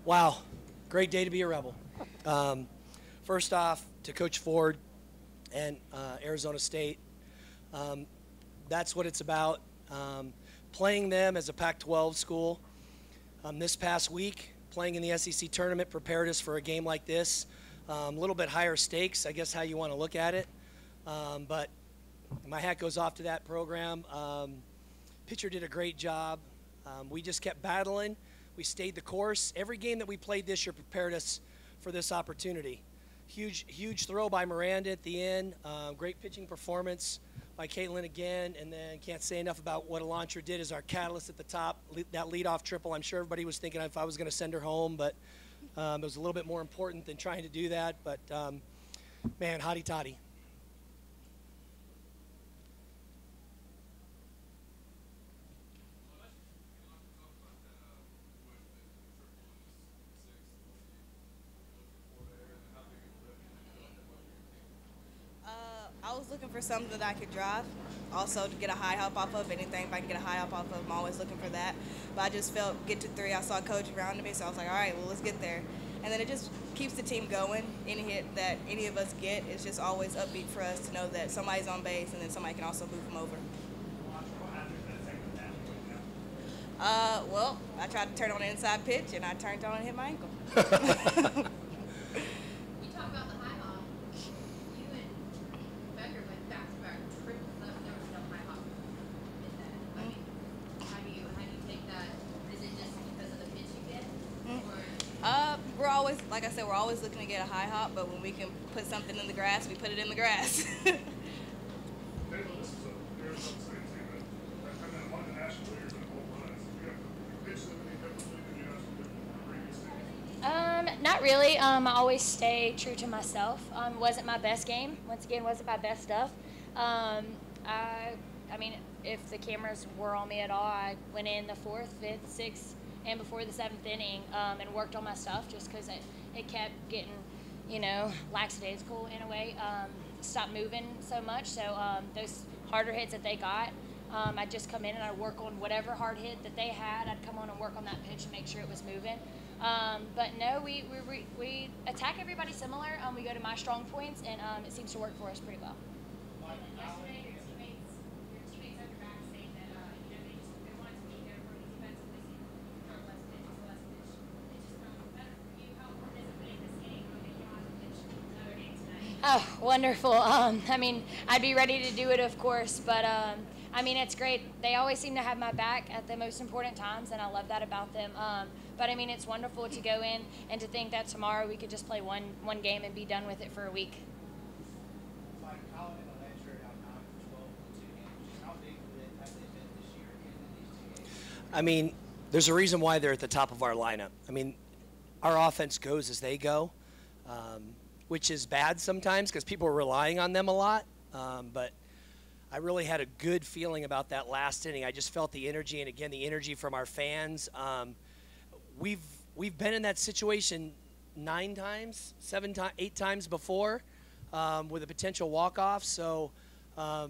Wow, great day to be a Rebel. First off, to Coach Ford and Arizona State, that's what it's about. Playing them as a Pac-12 school this past week, playing in the SEC tournament prepared us for a game like this. A little bit higher stakes, I guess how you want to look at it. But my hat goes off to that program. Pitcher did a great job. We just kept battling. We stayed the course. Every game that we played this year prepared us for this opportunity. Huge throw by Miranda at the end. Great pitching performance by Caitlin again. And then can't say enough about what Elantra did as our catalyst at the top. That leadoff triple, I'm sure everybody was thinking if I was going to send her home, but it was a little bit more important than trying to do that. But, man, hotty toddy. I was looking for something that I could drive, also to get a high hop off of. Anything if I can get a high hop off of, I'm always looking for that. But I just felt get to three. I saw Coach around me, so I was like, all right, well, let's get there. And then it just keeps the team going. Any hit that any of us get is just always upbeat for us to know that somebody's on base and then somebody can also move them over. Well, I tried to turn on an inside pitch, and I turned on and hit my ankle. You talk about the high hop. You and Becker went back-to-back triples. There was no high hop in that. I mean, how do you take that? Is it just because of the pitch you get? We're always, like I said, we're always looking to get a high hop, but when we can put something in the grass, we put it in the grass. Not really. I always stay true to myself. Wasn't my best game. Once again, wasn't my best stuff. I mean, if the cameras were on me at all, I went in the 4th, 5th, 6th, and before the 7th inning and worked on my stuff just because it kept getting, lackadaisical in a way. Stopped moving so much. So those harder hits that they got, I'd just come in and I'd work on whatever hard hit that they had. I'd come on and work on that pitch and make sure it was moving. But no, we attack everybody similar. We go to my strong points, and it seems to work for us pretty well. Yesterday, your teammates had your back saying that they wanted to be there for you defensively, so less pitch. It's just better for you. How important is it putting this game when they come out to pitch another game tonight? Oh, wonderful. I mean, I'd be ready to do it, of course, but I mean, it's great. They always seem to have my back at the most important times, and I love that about them. But I mean, it's wonderful to go in and to think that tomorrow we could just play one game and be done with it for a week. I mean, there's a reason why they're at the top of our lineup. I mean, our offense goes as they go, which is bad sometimes because people are relying on them a lot. But I really had a good feeling about that last inning. I just felt the energy, and again, the energy from our fans. We've been in that situation 9 times, 8 times before with a potential walk-off. So I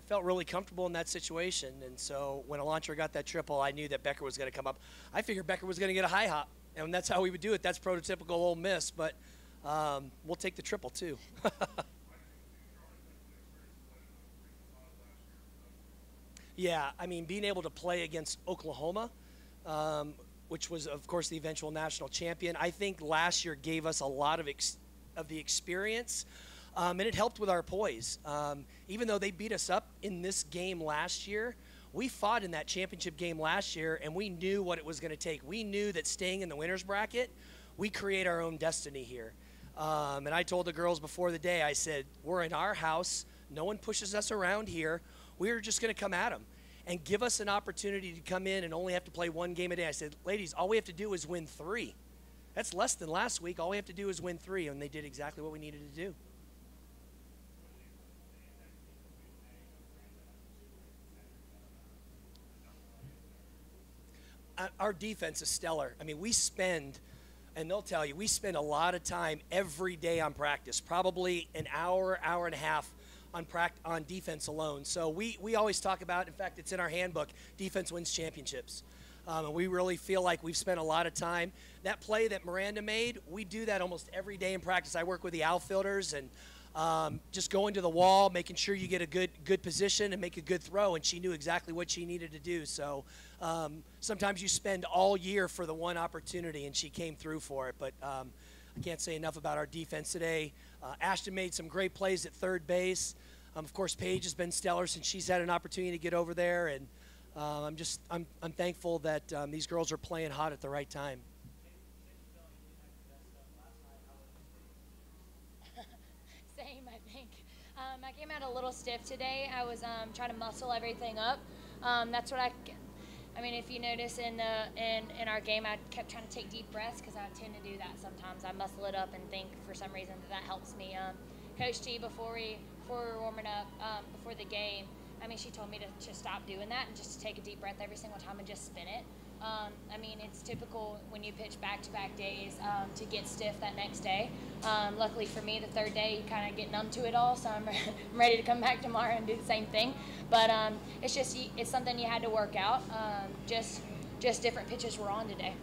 felt really comfortable in that situation. And so when Elantra got that triple, I knew that Becker was going to come up. I figured Becker was going to get a high hop, and that's how we would do it. That's prototypical Ole Miss, but we'll take the triple too. Yeah, I mean, being able to play against Oklahoma, which was, of course, the eventual national champion, I think last year gave us a lot of the experience, and it helped with our poise. Even though they beat us up in this game last year, we fought in that championship game last year, and we knew what it was going to take. We knew that staying in the winner's bracket, we create our own destiny here. And I told the girls before the day, I said, we're in our house. No one pushes us around here. We're just going to come at them and give us an opportunity to come in and only have to play 1 game a day. I said, ladies, all we have to do is win 3. That's less than last week. All we have to do is win 3, and they did exactly what we needed to do. Our defense is stellar. I mean, we spend, and they'll tell you, we spend a lot of time every day on practice, probably an hour, hour and a half on defense alone. So we always talk about, in fact, it's in our handbook, defense wins championships. And we really feel like we've spent a lot of time. That play that Miranda made, we do that almost every day in practice. I work with the outfielders and just going to the wall, making sure you get a good position and make a good throw, and she knew exactly what she needed to do. So sometimes you spend all year for the one opportunity, and she came through for it. But I can't say enough about our defense today. Ashton made some great plays at third base. Of course, Paige has been stellar since she's had an opportunity to get over there, and I'm thankful that these girls are playing hot at the right time. Same, I think. I came out a little stiff today. I was trying to muscle everything up. That's what I mean, if you notice in our game, I kept trying to take deep breaths because I tend to do that sometimes. I muscle it up and think for some reason that helps me. Coach G, before we were warming up before the game, I mean, she told me to stop doing that and just to take a deep breath every single time and just spin it. I mean, it's typical when you pitch back-to-back days to get stiff that next day. Luckily for me, the third day, you kind of get numb to it all, so I'm ready to come back tomorrow and do the same thing. But it's something you had to work out. Just different pitches were on today.